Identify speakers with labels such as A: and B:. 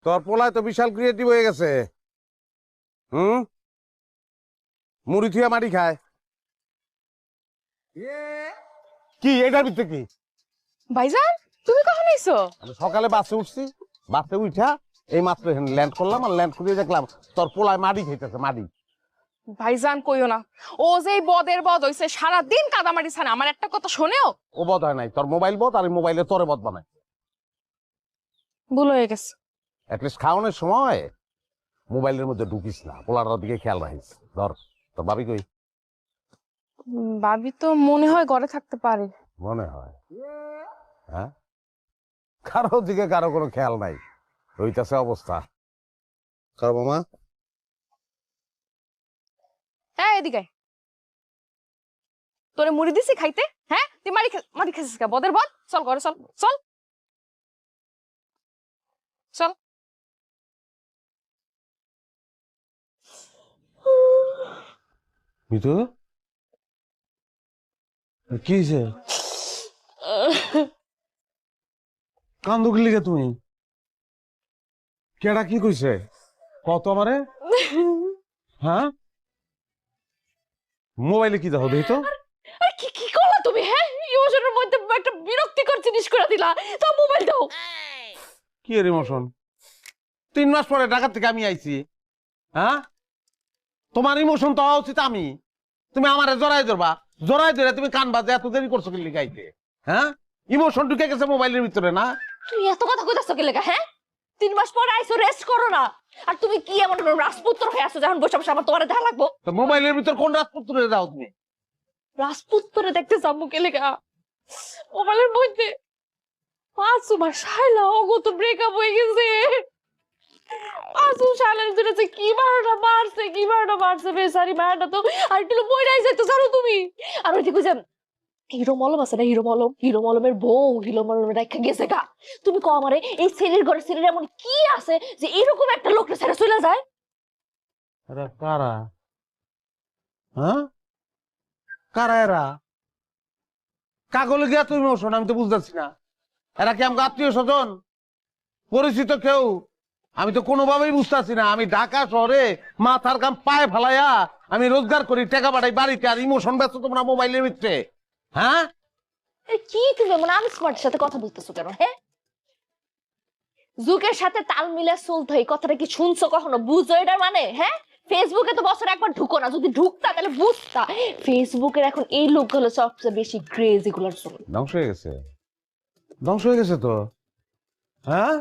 A: তোর পোলায় তো বিশাল ক্রিয়েটিভ হয়ে গেছে। মুড়ি থুয়া মাটি খায়। কি এটার ভিতরে কি?
B: ভাইজান তুমি কখন আইছো?
A: আমি সকালে বাসে উঠছি, বাসে উঠা এই মাত্র এখানে ল্যান্ড করলাম, আর ল্যান্ড করে দেখলাম তোর পোলায় মাটি খাইতেছে। মাটি
B: ভাইজান কইও না, ও যে বদের বদ হইছে, সারাদিন কাদামাটি ছানে। আমার একটা কথা শোনেও।
A: ও বদ হয় নাই, তোর মোবাইল বদ, আর মোবাইলে তোরে বদ বানায়।
B: ভুল হয়ে গেছে।
A: অ্যাটলিস্ট খাওয়ানোর সময় মোবাইলের মধ্যে ঢুকিস না, পোলাটার দিকে খেয়াল রাখিস। ধর তোর ভাবি কই?
B: ভাবি তো মনে হয় ঘরে থাকতে পারে।
A: মনে হয়? হ্যাঁ, কারো দিকে কারো কোনো খেয়াল নাই, রইতাছে অবস্থা। কারো মামা
B: হ্যাঁ এদিকে আয়। তোরে মুড়ি দিছি খাইতে? হ্যাঁ তুই মারি খাইছিস কা? বদের বদ, চল ঘরে চল চল চল।
A: মিতু কি হয়েছে? কান্দো কি লিখে তুমি? কেডা কি কইছে কত আমারে? হ্যাঁ, মোবাইলে কি দেখো দেখি তো।
B: আরে কি কি করলা তুমি? হ্যাঁ ইমোশনের মধ্যে একটা বিরক্তিকর জিনিস করে দিলা। তো মোবাইল দাও।
A: কি এর ইমোশন? 3 মাস পরে ঢাকা থেকে আমি আইছি। হ্যাঁ, তোমার ইমোশন তো হওয়া উচিত আমি। তুমি আমারে জড়াই ধরবা, জড়াই ধরে তুমি কান বাজে এত দেরি করছো কি লিখাইতে? হ্যাঁ, ইমোশন ঢুকে গেছে মোবাইলের ভিতরে না?
B: তুই এত কথা কইতাছ কি লাগা? হ্যাঁ 3 মাস পরে আইছো, রেস্ট করো না। আর তুমি কি এমন রাজপুত্র হয়ে আছো যখন বসে বসে আমার তোমার দেখা লাগবো?
A: তো মোবাইলের ভিতর কোন রাজপুত্রে দাও তুমি?
B: রাজপুত্রে দেখতে যাবো কে লেগা? মোবাইলের মধ্যে পাঁচু মাস শাইলা ওগো তো ব্রেকআপ হয়ে গেছে। পাঁচু শাইলার জন্য যে কি বারোটা মারছে বেচারি মায়াটা তো আর একটু মইরাই যাইতো জানো তুমি। আর ওই দিকে যে হিরো মলম আছে না, হিরো মলমের বউ হিরো মলমের রেখা গেছে গা। তুমি কো আমারে এই ছেলের ঘরে ছেলের এমন কি আছে যে এরকম একটা লোকটা ছেড়ে চলে যায়?
A: এরা কারা? হ্যাঁ, কারা এরা? কাগলে গিয়া তুমি ইমোশন আমি তো বুঝতেছি না। এরা কি আমাকে আত্মীয় স্বজন, পরিচিত কেউ? আমি তো কোনোভাবেই বুঝতেছি না। আমি ঢাকা শহরে মাথার কাম পায়ে ফেলাইয়া আমি রোজগার করি, টাকা পাঠাই বাড়িতে, আর ইমোশন ব্যস্ত তোমরা মোবাইলের ভিতরে। হ্যাঁ,
B: কি তুমি মানে আমি স্মার্টের সাথে কথা বলতেছো কেন? হ্যাঁ যুগের সাথে তাল মিলে চলতে হয়, কথাটা কি শুনছো কখনো? বুঝো এটার মানে? হ্যাঁ ফেসবুকে তো বছরে একবার ঢুকো না, যদি ঢুকতা তাহলে বুঝতা ফেসবুকের এখন এই লোকগুলো সবচেয়ে বেশি ক্রেজ এগুলোর জন্য।
A: ধ্বংস হয়ে গেছে, ধ্বংস হয়ে গেছে তো। হ্যাঁ,